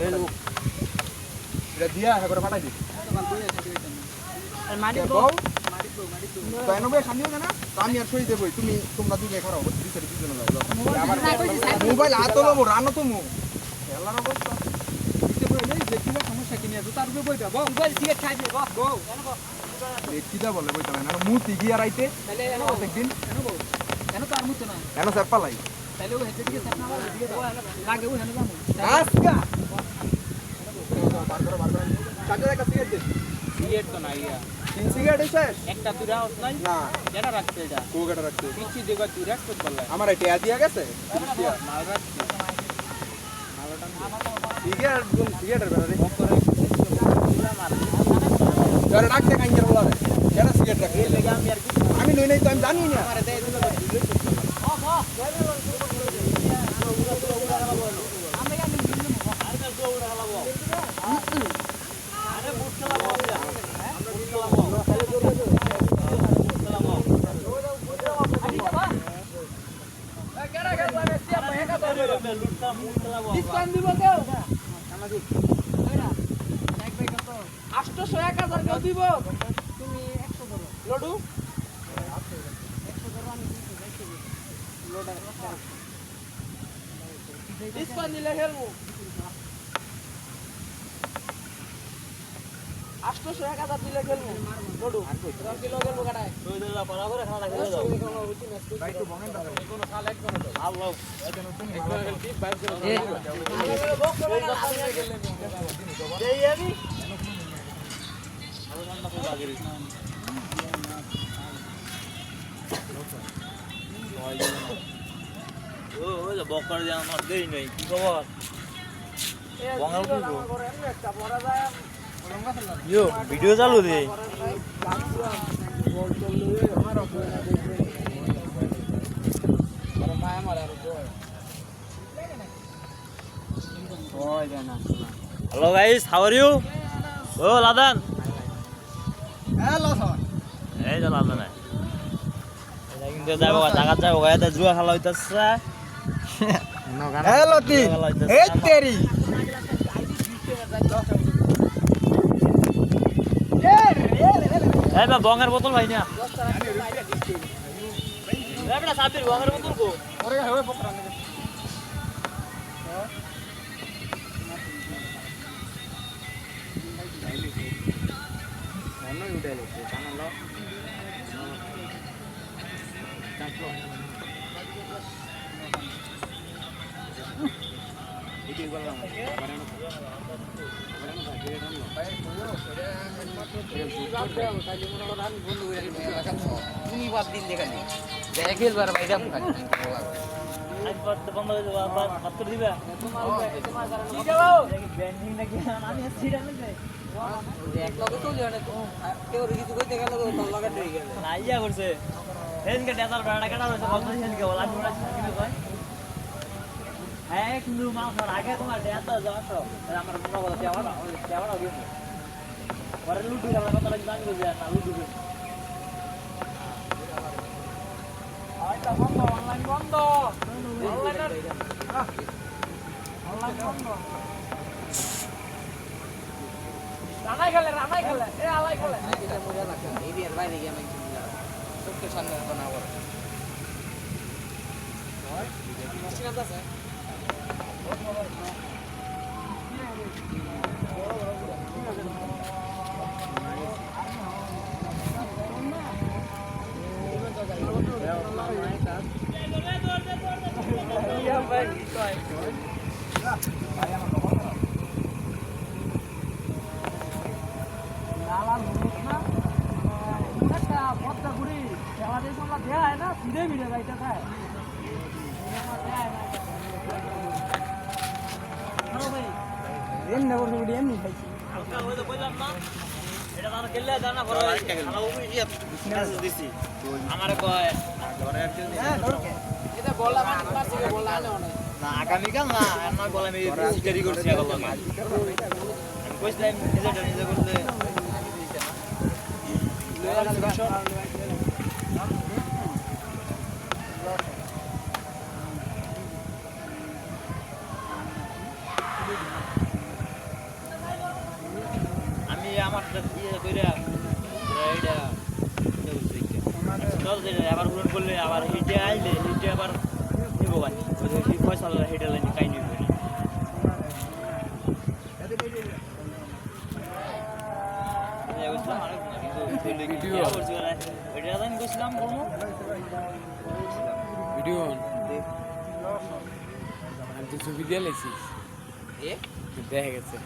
এটা দিয়া একবার পাঠাই দিই মাটি বউ মাটি তো এনবে শান্তিও না আমি আর সই দেবই তুমি তোমরা দুইজন খারাপ দুইজন দুইজন যাও মোবাইল হাতে লবো রানো তুমি খেলার অবস্থা দিতে বই নেই যে কিবা সমস্যা কিনে তো তার উপরে বইটা বউ মোবাইল সিগারেট খাই দে বউ কিটা বলে বইটা না মুতি গিয়া রাইতে তাহলে প্রত্যেকদিন কেন তো আর মুতো না এনো স্যার পালাই তাহলে ও হেডে দিকে সামনে আবার দিকে লাগে ও হেনে যাবো আজকা বার করো চার্জার একটা সিগারেট দে সিগারেট তো নাই ইয়া তিন সিগারেট শেষ একটা তুরা হস নাই না কেন রাখছে এটা কোগাটা রাখতে পিছি দেবা তুই রাখতে বললা আমার এটা দিয়া গেছে মাল রাখছি সিগারেট গুম সিগারেটের ব্যাপারে করে তুলা মার যারা ডাকতে কাইঞ্জার বলা রে যারা সিগারেট রাখতে এই লাগা আমি আর কি আমি লই নাই তো আমি জানি না আমারে দেই দিল দিলে ডিসকাউন্ট দিব কেউ 800 1000 কেউ দিব তুমি 100 ধরো লডু 100 ধরো আমি 200 লডু ডিসকাউন্ট দিলে হেলবো 800 1000 দিলে খেলবো লডু আর কিলো খেলবো কাটায় তুই দিলা পড়া করে খাওয়া লাগে দাও ভাই তো বনেন দাও কোন কাল এক করে দাও আল্লাহ এখানে তুমি একবার খেলতি বাইরে করে এই আমি ও ওই বকর জান আমার দেই নাই কি খবর বঙ্গাল কইবো একটা বড় যায় ইয়ো ভিডিও চালু দে Hello guys, how are you? Oh, Ladan. Hello sir এই যে লাদান নাই এটা কিন্তু যাবো জায়গা যাবো গায়তে জুয়া খেলা হইতাছে হ্যালো তি এ তেরি এই বা বঙ্গের বোতল ভাই না এই বড় সাবির বঙ্গের বোতল কো ওরে হবে পকড়া নে অন্য উঠাইলে জানালো চাপলো এটি বললাম তুমি বাদ দিন দেখানি খেলবার বাইরে আজ বাদ বন্ধ হয়ে যাবে আবার মাত্র দিবা তোমার কারণে ব্যান্ডিং নাকি আমি সিরা নেবে এক লগে চলে যাবে কেউ কিছু কইতে গেল তোর লগে ধরে গেল নাইয়া করছে হেনকে ডেটার ভাড়া কাটা হইছে বলতে হেনকে বলা আমরা কি কই হ্যাঁ কিন্তু মাসের আগে তোমার ডেটা যাওয়াছো আমার মনে বলা দেওয়া ওই দেওয়া হবে পরে লুটু গেল কথা লাগি জানি যে না লুটু গেল আইটা বন্ধ অনলাইন বন্ধ অনলাইন বন্ধ রানাই খেলে এ আলাই খেলে এটা মজা লাগে এই বিয়ের বাইরে গিয়ে আমি চোখের সামনে তো না করে হয় ঠিক আছে আগামীকাল না আমার বলে আমি শিকারি করছি আমি কইছিলাম নিজে করলে আমার ইয়ে কইরা এইটা আবার পূরণ করলে আবার হিটে আইলে হিটে আবার নিব বানি ওই পয়সা হিটে লাইনি কাই নিব ভিডিও আমি তো ছবি দিয়ে লেছিস দেখা গেছে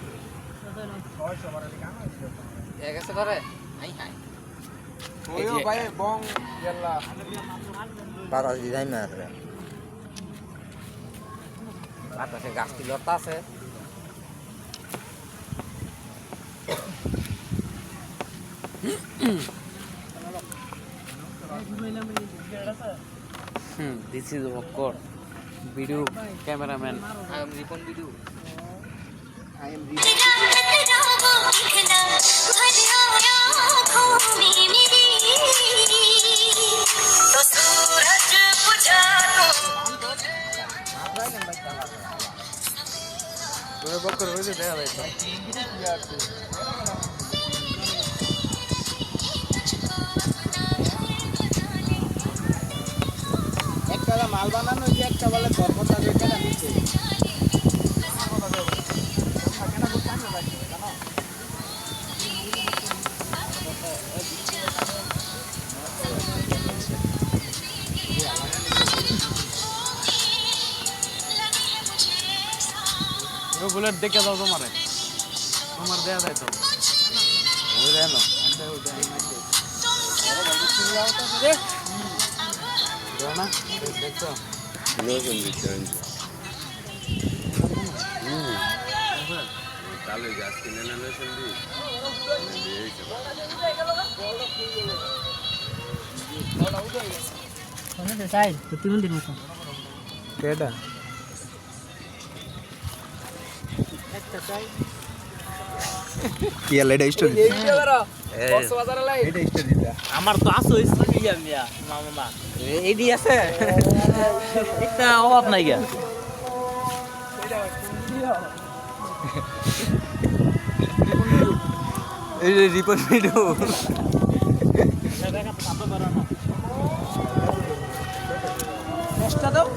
এক আছে করে আই হাই ওইও ভাই বং ইয়াল্লা বাতাস দিদাই মারে বাতাসে গাছটি লতা আছে this is of course video cameraman I am Ripon video I am তোরে বকর হইছে দেখা যায় একটা মাল বানানো যে একটা বলে ধর্মটা যেটা নিচে বুলেট দেখে দাও তোমার দেয়া যায় তো ওই দেয় না না দেখছো কেডা ইয়াল্লা এটা স্টোরি এটা স্টোরি দিতা আমার তো আসো ইয়া মিয়া মামা এইডি আছে একটা অভাব নাই গা এই যে রিপন ভিডিও চেষ্টা দাও